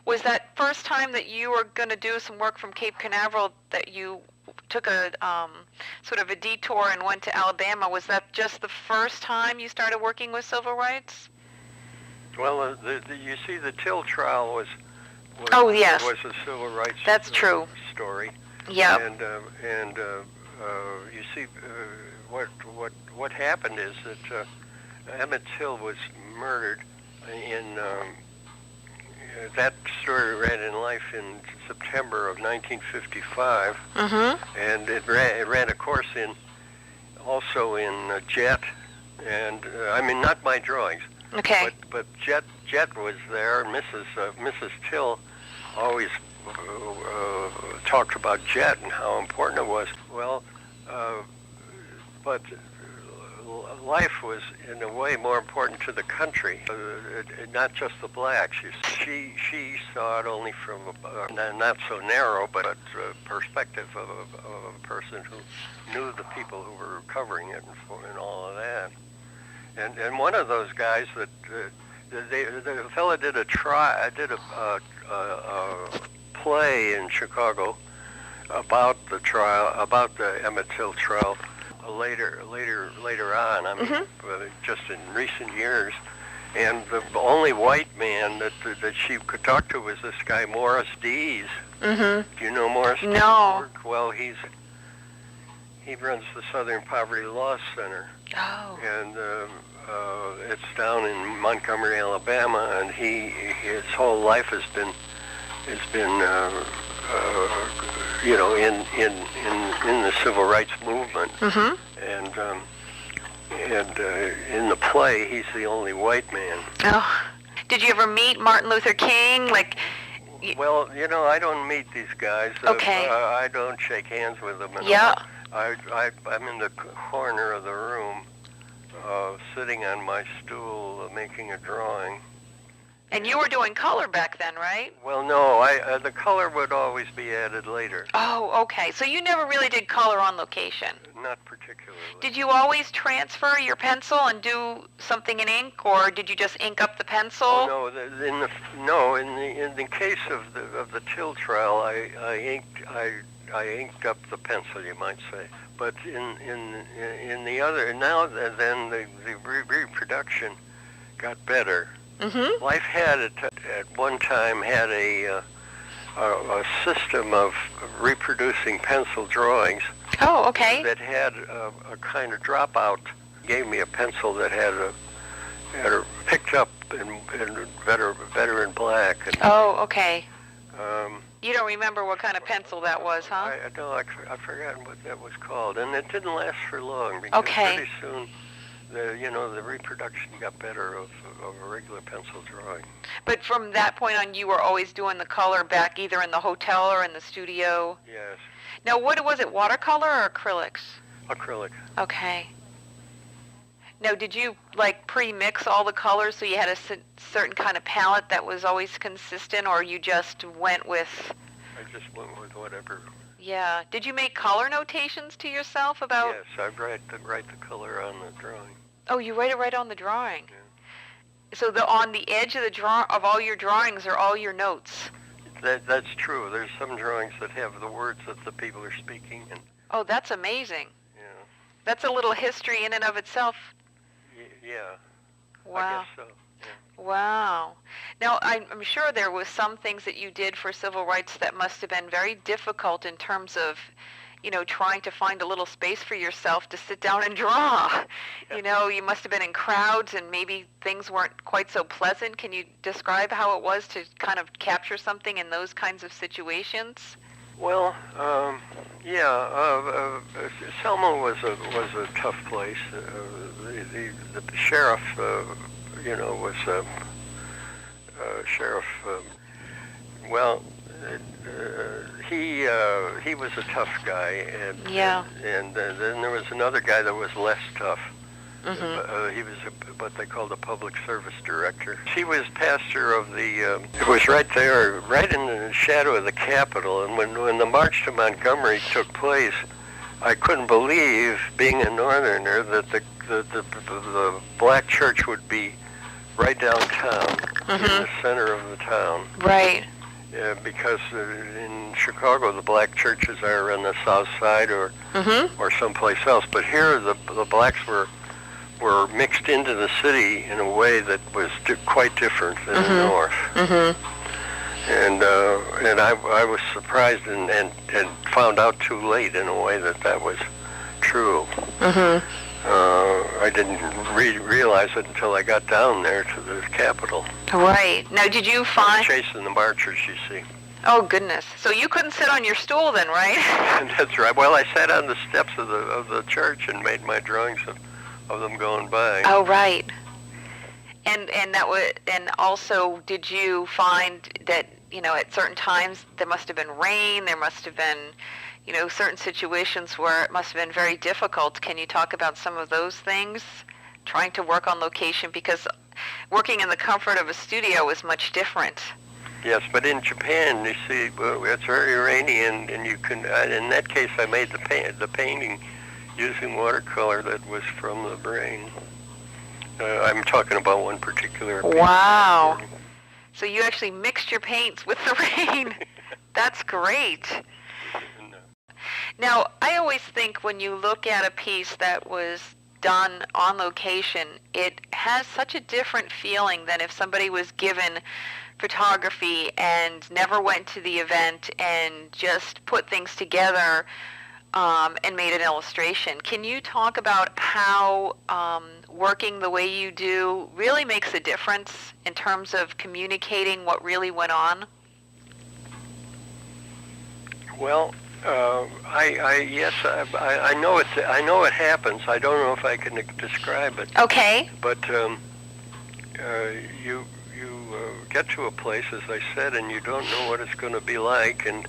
was that first time that you were going to do some work from Cape Canaveral that you took a sort of a detour and went to Alabama? Was that just the first time you started working with civil rights? Well, you see, the Till trial was Oh, yes. was a civil rights That's true. story. Yeah. And you see, what happened is that Emmett Till was murdered in that story ran in Life in September of 1955, Mm-hmm. and it ran of course also in Jet, and I mean, not my drawings, Okay. but Jet was there. Mrs. Till always talked about Jet and how important it was. Well, but Life was in a way more important to the country, not just the blacks. She saw it only from not so narrow, but perspective of a person who knew the people who were covering it and all of that. And one of those guys that the fellow did a play in Chicago about the trial, about the Emmett Till trial, later on. I mean, just in recent years. And the only white man that she could talk to was this guy Morris Dees. Do you know Morris Dees' work? Well, he runs the Southern Poverty Law Center. Oh. And it's down in Montgomery, Alabama, and his whole life has been in the civil rights movement. And in the play, he's the only white man. Oh. Did you ever meet Martin Luther King? Well, I don't meet these guys. Okay. I don't shake hands with them. I'm in the corner of the room, sitting on my stool, making a drawing. And you were doing color back then, right? Well, no, the color would always be added later. Oh, okay. So you never really did color on location? Not particularly. Did you always transfer your pencil and do something in ink, or did you just ink up the pencil? Oh, no. In the case of the Till trial, I inked up the pencil, you might say. But in the other, now then the reproduction got better. Life had at one time had a system of reproducing pencil drawings. Oh, okay. That had a kind of dropout. Gave me a pencil that had a picked up in better in black. And, oh, okay. You don't remember what kind of pencil that was, huh? I've forgotten what that was called, and it didn't last for long because pretty soon the reproduction got better of a regular pencil drawing. But from that point on, you were always doing the color back either in the hotel or in the studio? Yes. Now, what was it, watercolor or acrylics? Acrylic. Okay. Now, did you, pre-mix all the colors so you had a certain kind of palette that was always consistent, or you just went with... I just went with whatever. Yeah. Did you make color notations to yourself about... Yes, I write the color on the drawing. Oh, you write it right on the drawing? Yeah. So on the edge of of all your drawings are all your notes? That's true. There's some drawings that have the words that the people are speaking. And oh, that's amazing. Yeah. That's a little history in and of itself. Yeah. Wow. I guess so. Yeah. Wow. Now, I'm sure there was some things that you did for civil rights that must have been very difficult in terms of, trying to find a little space for yourself to sit down and draw. Yeah. You must have been in crowds and maybe things weren't quite so pleasant. Can you describe how it was to kind of capture something in those kinds of situations? Well, Selma was a tough place. The sheriff, was sheriff. He was a tough guy, and then there was another guy that was less tough. He was what they called a public service director. He was pastor of the. It was right there, right in the shadow of the Capitol. And when the march to Montgomery took place, I couldn't believe, being a Northerner, that the black church would be right downtown, in the center of the town. Right. Because in Chicago, the black churches are on the south side or someplace else. But here, the blacks were mixed into the city in a way that was quite different than the North. And I was surprised and found out too late in a way that was true. I didn't realize it until I got down there to the Capitol. Right. Now, did you find... Chasing the marchers, you see. Oh, goodness. So you couldn't sit on your stool then, right? That's right. Well, I sat on the steps of the church and made my drawings of them going by. Oh, right. And also, did you find that, at certain times there must have been rain, there must have been... certain situations where it must have been very difficult. Can you talk about some of those things? Trying to work on location, because working in the comfort of a studio is much different. Yes, but in Japan, you see, it's very rainy, and you can. In that case, I made the painting using watercolor that was from the brain. I'm talking about one particular. Wow! So you actually mixed your paints with the rain. That's great. Now, I always think when you look at a piece that was done on location, it has such a different feeling than if somebody was given photography and never went to the event and just put things together and made an illustration. Can you talk about how working the way you do really makes a difference in terms of communicating what really went on? Well, I know it happens. I don't know if I can describe it. Okay. But you get to a place, as I said, and you don't know what it's going to be like, and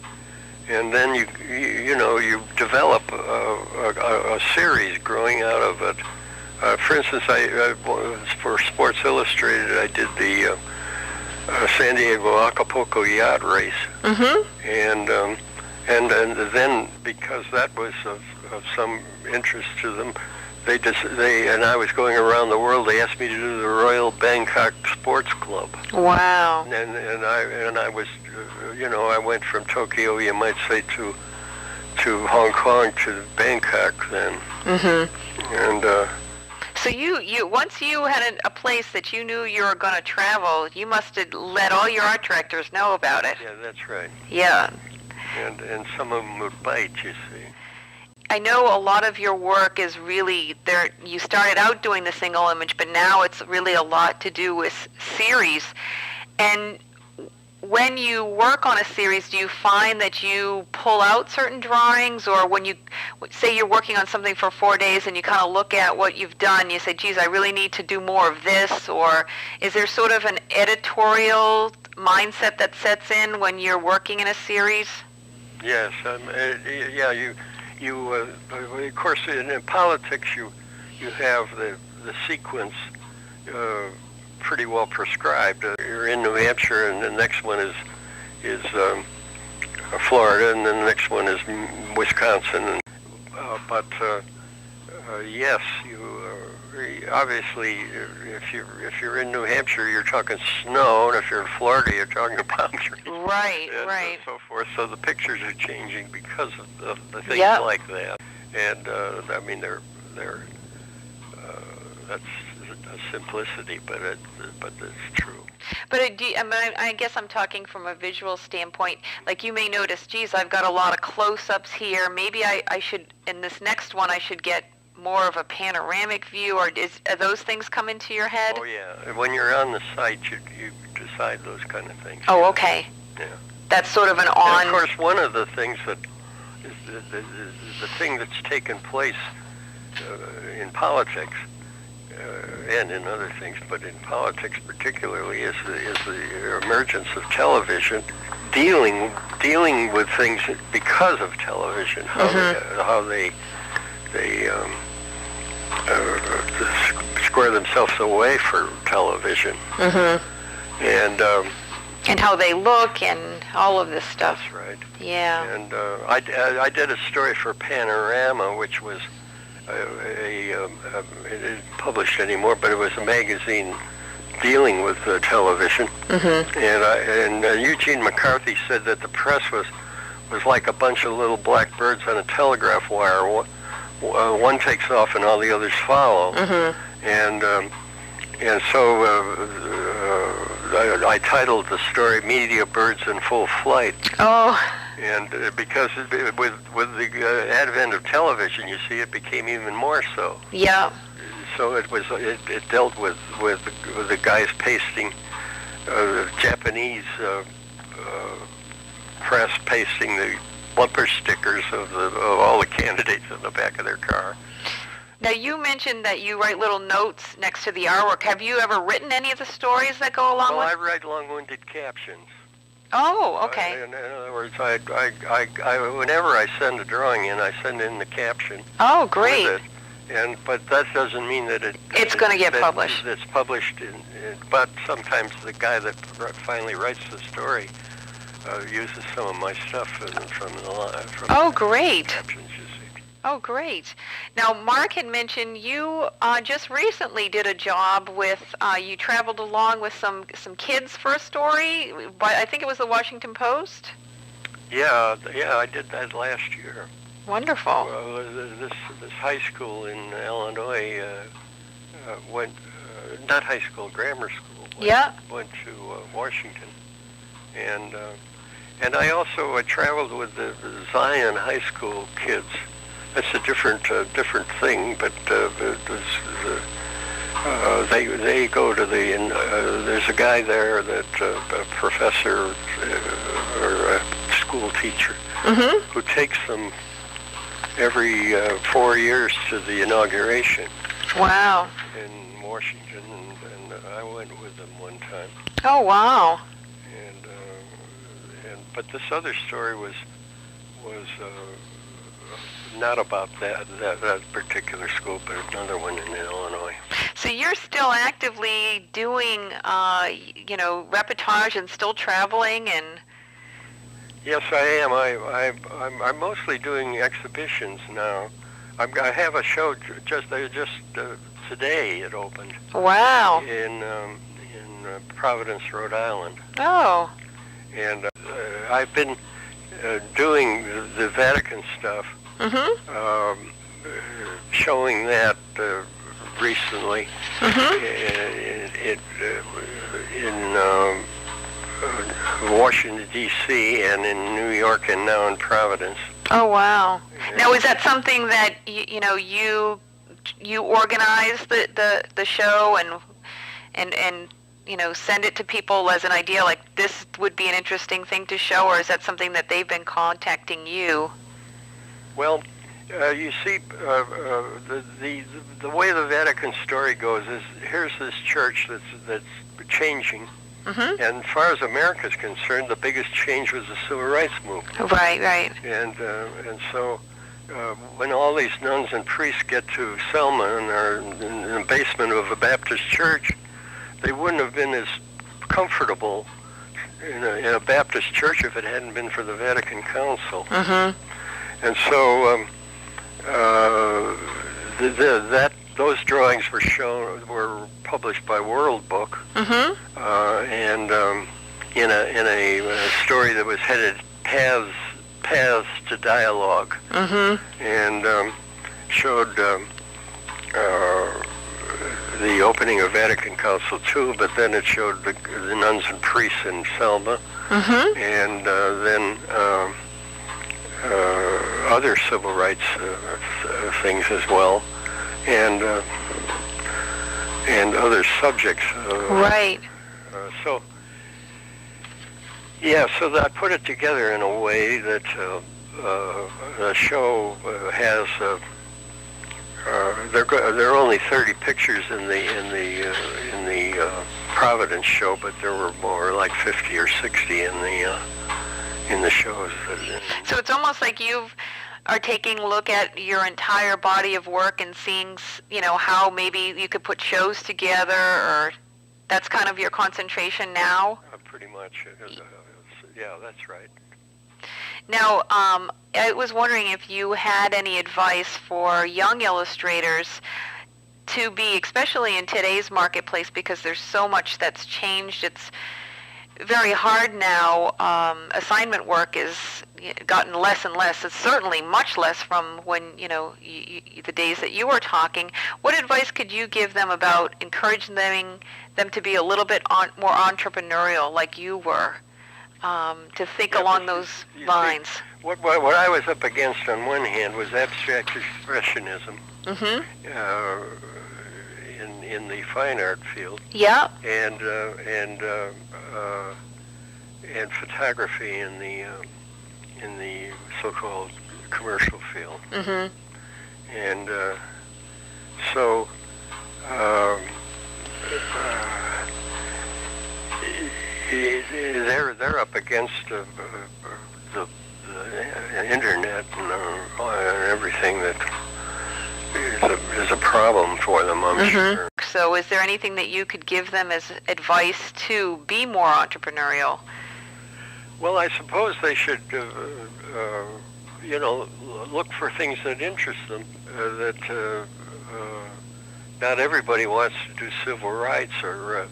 then you develop a series growing out of it. For instance, for Sports Illustrated, I did the San Diego Acapulco yacht race, and then because that was of some interest to them, and I was going around the world. They asked me to do the Royal Bangkok Sports Club. Wow. And I was, I went from Tokyo, you might say, to Hong Kong to Bangkok then. And so you once you had a place that you knew you were going to travel, you must have let all your art directors know about it. Yeah, that's right. Yeah. And some of them would bite, you see. I know a lot of your work is really there. You started out doing the single image, but now it's really a lot to do with series. And when you work on a series, do you find that you pull out certain drawings, or when you say you're working on something for 4 days and you kind of look at what you've done, you say, geez, I really need to do more of this, or is there sort of an editorial mindset that sets in when you're working in a series? Yes, You, of course, in politics, you have the sequence pretty well prescribed. You're in New Hampshire, and the next one is Florida, and then the next one is Wisconsin. But yes, you obviously, if you're in New Hampshire, you're talking snow, and if you're in Florida, you're talking palm trees. Right, and right. so forth. So the pictures are changing because of the things Yep. like that. And I mean, that's a simplicity, but it's true. But I guess I'm talking from a visual standpoint. Like, you may notice, geez, I've got a lot of close-ups here. Maybe I should, in this next one, I should get more of a panoramic view, or are those things come into your head? Oh, yeah. When you're on the site, you decide those kind of things. Oh, okay. Yeah. That's sort of an And on... of course, one of the things that is the thing that's taken place in politics and in other things, but in politics particularly, is the emergence of television, dealing with things because of television, how they square themselves away for television, and how they look and all of this stuff. that's right. Yeah. And I did a story for Panorama, which was it isn't published anymore, but it was a magazine dealing with television. And Eugene McCarthy said that the press was like a bunch of little black birds on a telegraph wire. One takes off and all the others follow. And so I titled the story "Media Birds in Full Flight." Oh. And because with the advent of television, you see, it became even more so. Yeah. So it dealt with the guys pasting Japanese press pasting the bumper stickers of all the candidates in the back of their car. Now, you mentioned that you write little notes next to the artwork. Have you ever written any of the stories that go along Well, with? I write long-winded captions. Oh, okay. In other words, I whenever I send a drawing in, I send in the caption. Oh, great. With it. But that doesn't mean that It's going to get published. It's published, but sometimes the guy that finally writes the story uses some of my stuff from Oh, great. captions, you see. Oh, great. Now, Mark had mentioned you just recently did a job with, you traveled along with some kids for a story, but I think it was the Washington Post? Yeah, I did that last year. Wonderful. Well, this high school in Illinois went, not high school, grammar school. Went to Washington, and I also traveled with the Zion High School kids. That's a different thing, but they go to there's a guy there that a professor or a school teacher who takes them every 4 years to the inauguration. Wow. In Washington, and I went with them one time. Oh, wow. But this other story was not about that particular school, but another one in Illinois. So you're still actively doing, reportage and still traveling and. Yes, I am. I'm mostly doing exhibitions now. I have a show just today. It opened. Wow. In Providence, Rhode Island. Oh. And I've been doing the Vatican stuff, showing that recently in Washington, D.C., and in New York, and now in Providence. Oh, wow. Now, is that something that, you organize the show and send it to people as an idea, like this would be an interesting thing to show, or is that something that they've been contacting you? Well, you see, the way the Vatican story goes is here's this church that's changing, and as far as America is concerned, the biggest change was the Civil Rights Movement. Right. And so when all these nuns and priests get to Selma and are in the basement of a Baptist church, they wouldn't have been as comfortable in a Baptist church if it hadn't been for the Vatican Council. And so those drawings were published by World Book, and in a story that was headed Paths to Dialogue, and showed the opening of Vatican Council II, but then it showed the nuns and priests in Selma, and then other civil rights things as well, and other subjects. Right. So I put it together in a way that the show has. There are only 30 pictures in the Providence show, but there were more like 50 or 60 in the shows. So it's almost like you are taking a look at your entire body of work and seeing, how maybe you could put shows together, or that's kind of your concentration now? Pretty much. Yeah, that's right. Now, I was wondering if you had any advice for young illustrators to be, especially in today's marketplace, because there's so much that's changed. It's very hard now. Assignment work has gotten less and less. It's certainly much less from when, the days that you were talking. What advice could you give them about encouraging them to be a little bit more entrepreneurial like you were? To think along those lines. See, what I was up against on one hand was abstract expressionism in the fine art field. Yeah. And photography in the so-called commercial field. And so. They're up against the internet and everything that is a problem for them, I'm sure. So is there anything that you could give them as advice to be more entrepreneurial? Well, I suppose they should, look for things that interest them, not everybody wants to do civil rights, or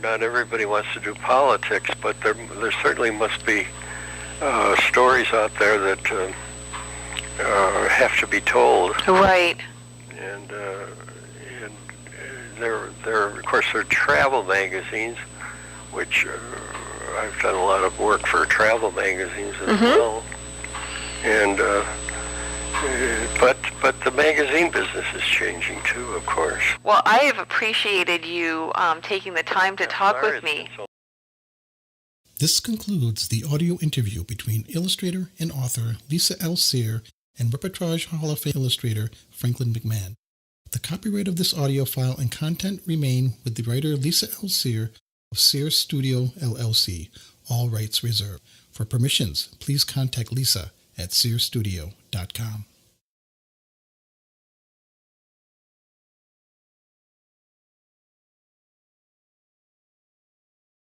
not everybody wants to do politics, but there certainly must be stories out there that have to be told. Right. And there of course, there are travel magazines, which I've done a lot of work for travel magazines as well. And but the magazine business is changing too, of course. Well, I have appreciated you taking the time to talk with me. This concludes the audio interview between illustrator and author Lisa L. Cyr and Reportage Hall of Fame illustrator Franklin McMahon. The copyright of this audio file and content remain with the writer Lisa L. Cyr of Cyr Studio, LLC. All rights reserved. For permissions, please contact Lisa at cyrstudio.com.